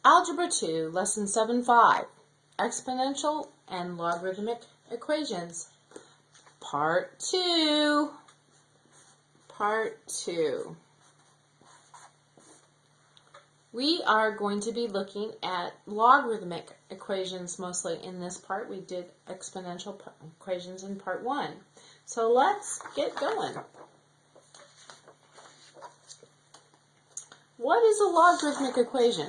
Algebra 2, Lesson 7-5, Exponential and Logarithmic Equations, Part 2. Part 2. We are going to be looking at logarithmic equations mostly in this part. We did exponential equations in Part 1. So let's get going. What is a logarithmic equation?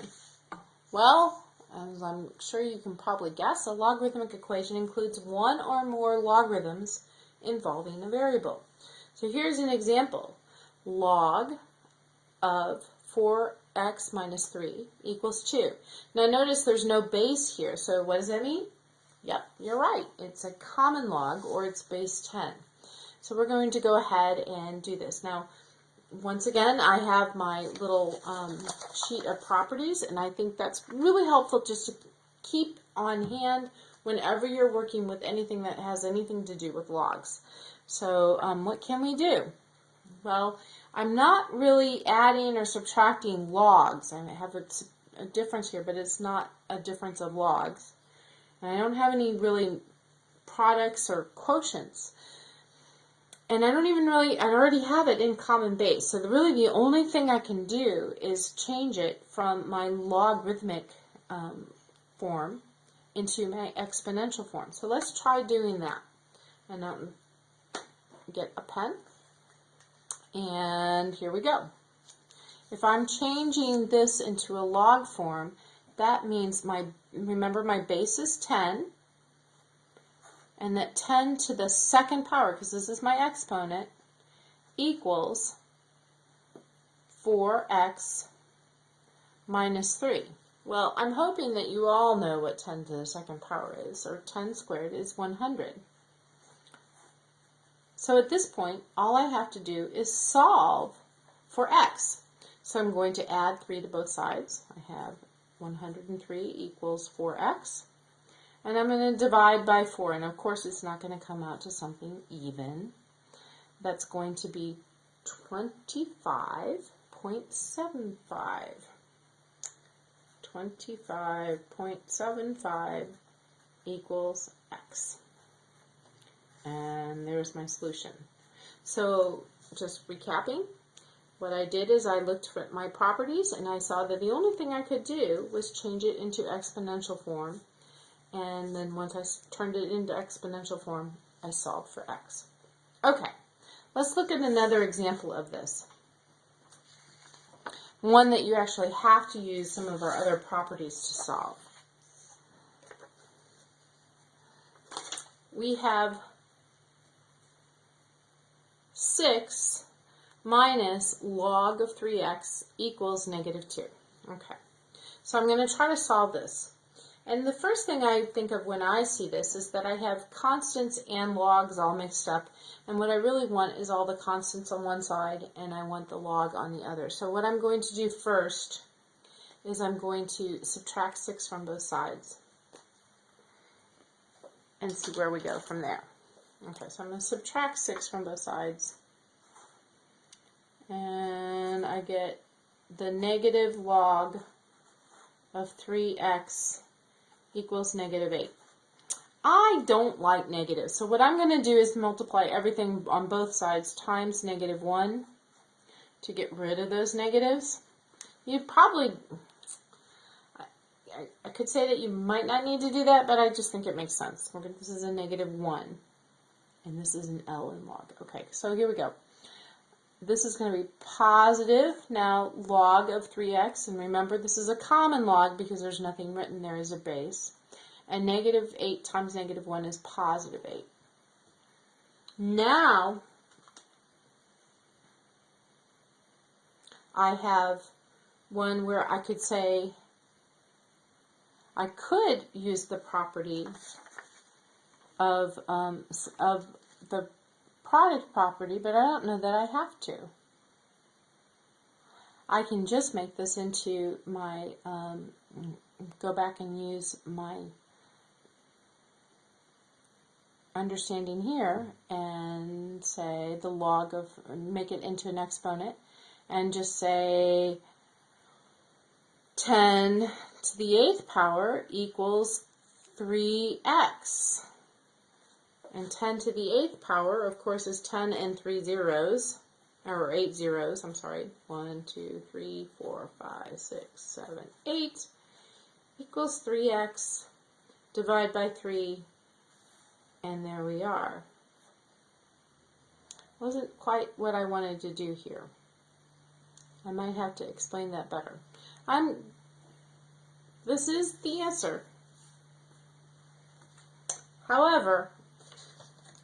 Well, as I'm sure you can probably guess, a logarithmic equation includes one or more logarithms involving a variable. So here's an example. Log of 4x minus 3 equals 2. Now notice there's no base here, so what does that mean? Yep, you're right. It's a common log, or it's base 10. So we're going to go ahead and do this. Now, once again, I have my little sheet of properties, and I think that's really helpful just to keep on hand whenever you're working with anything that has anything to do with logs. So what can we do? Well, I'm not really adding or subtracting logs. I have a difference here, but it's not a difference of logs. And I don't have any really products or quotients. And I don't even really, I already have it in common base. So really the only thing I can do is change it from my logarithmic form into my exponential form. So let's try doing that. And get a pen. And here we go. If I'm changing this into a log form, that means remember my base is 10. And that 10 to the second power, because this is my exponent, equals 4x minus 3. Well, I'm hoping that you all know what 10 to the second power is, or 10 squared is 100. So at this point, all I have to do is solve for x. So I'm going to add 3 to both sides. I have 103 equals 4x. And I'm going to divide by 4, and of course it's not going to come out to something even. That's going to be 25.75. 25.75 equals x. And there's my solution. So just recapping, what I did is I looked at my properties and I saw that the only thing I could do was change it into exponential form. And then once I turned it into exponential form, I solved for x. Okay, let's look at another example of this. One that you actually have to use some of our other properties to solve. We have 6 minus log of 3x equals negative 2. Okay, so I'm going to try to solve this. And the first thing I think of when I see this is that I have constants and logs all mixed up. And what I really want is all the constants on one side and I want the log on the other. So what I'm going to do first is I'm going to subtract 6 from both sides and see where we go from there. Okay, so I'm going to subtract 6 from both sides. And I get the negative log of 3x equals negative 8. I don't like negatives, so what I'm going to do is multiply everything on both sides times negative 1 to get rid of those negatives. You probably, I could say that you might not need to do that, but I just think it makes sense. This is a negative 1, and this is an L in log. Okay, so here we go. This is going to be positive, now log of 3x, and remember this is a common log because there's nothing written there as a base. And negative 8 times negative 1 is positive 8. Now, I have one where I could say, I could use the property of the product property, but I don't know that I have to. I can just make this into my, go back and use my understanding here and say the log of, make it into an exponent and just say 10 to the 8th power equals 3x. And 10 to the 8th power, of course, is 10 and 3 zeros, or 8 zeros, I'm sorry. 1, 2, 3, 4, 5, 6, 7, 8 equals 3x. Divide by 3, and there we are. Wasn't quite what I wanted to do here. I might have to explain that better. This is the answer. However,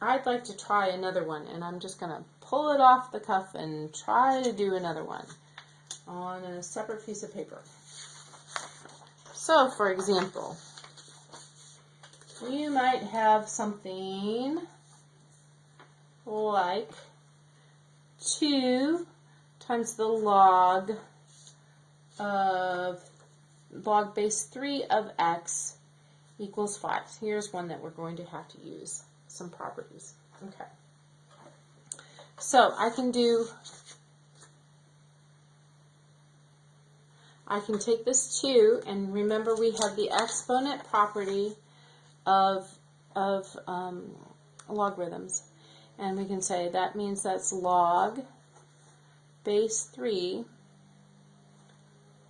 I'd like to try another one, and I'm just going to pull it off the cuff and try to do another one on a separate piece of paper. So, for example, you might have something like 2 times the log base 3 of x equals 5. Here's one that we're going to have to use some properties. Okay. So I can take this 2, and remember we have the exponent property of logarithms, and we can say that means that's log base 3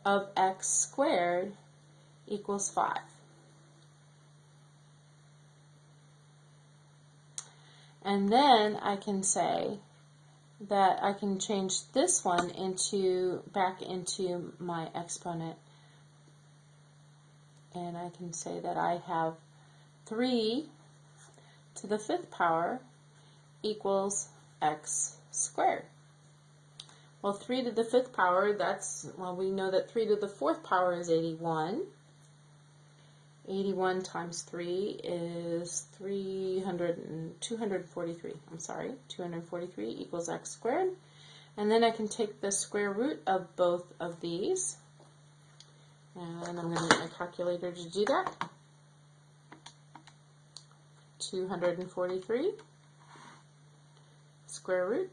of x squared equals 5. And then I can say that I can change this one back into my exponent, and I can say that I have 3 to the 5th power equals x squared. Well, 3 to the 5th power, we know that 3 to the 4th power is 81. 81 times 3 is 243. I'm sorry, 243 equals x squared. And then I can take the square root of both of these. And I'm going to get my calculator to do that. 243 square root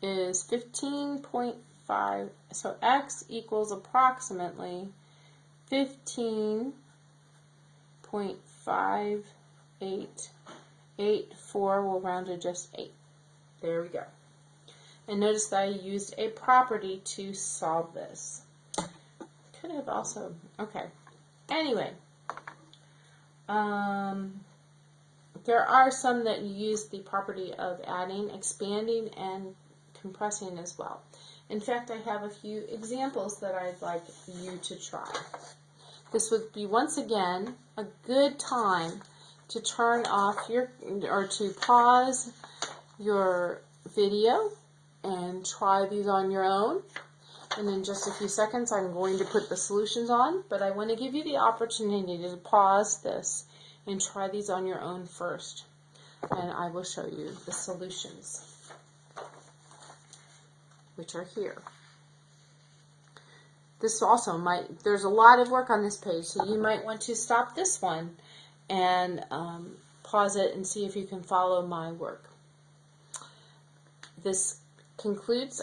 is 15.5. So x equals approximately 15.5884. We'll round to just 8. There we go. And notice that I used a property to solve this. Could have also, okay. Anyway, there are some that use the property of adding, expanding, and compressing as well. In fact, I have a few examples that I'd like you to try. This would be, once again, a good time to turn off to pause your video and try these on your own. And in just a few seconds, I'm going to put the solutions on, but I want to give you the opportunity to pause this and try these on your own first. And I will show you the solutions, which are here. This also there's a lot of work on this page, so you might want to stop this one and pause it and see if you can follow my work. This concludes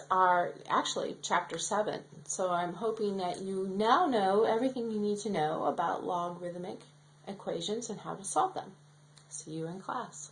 chapter 7. So I'm hoping that you now know everything you need to know about logarithmic equations and how to solve them. See you in class.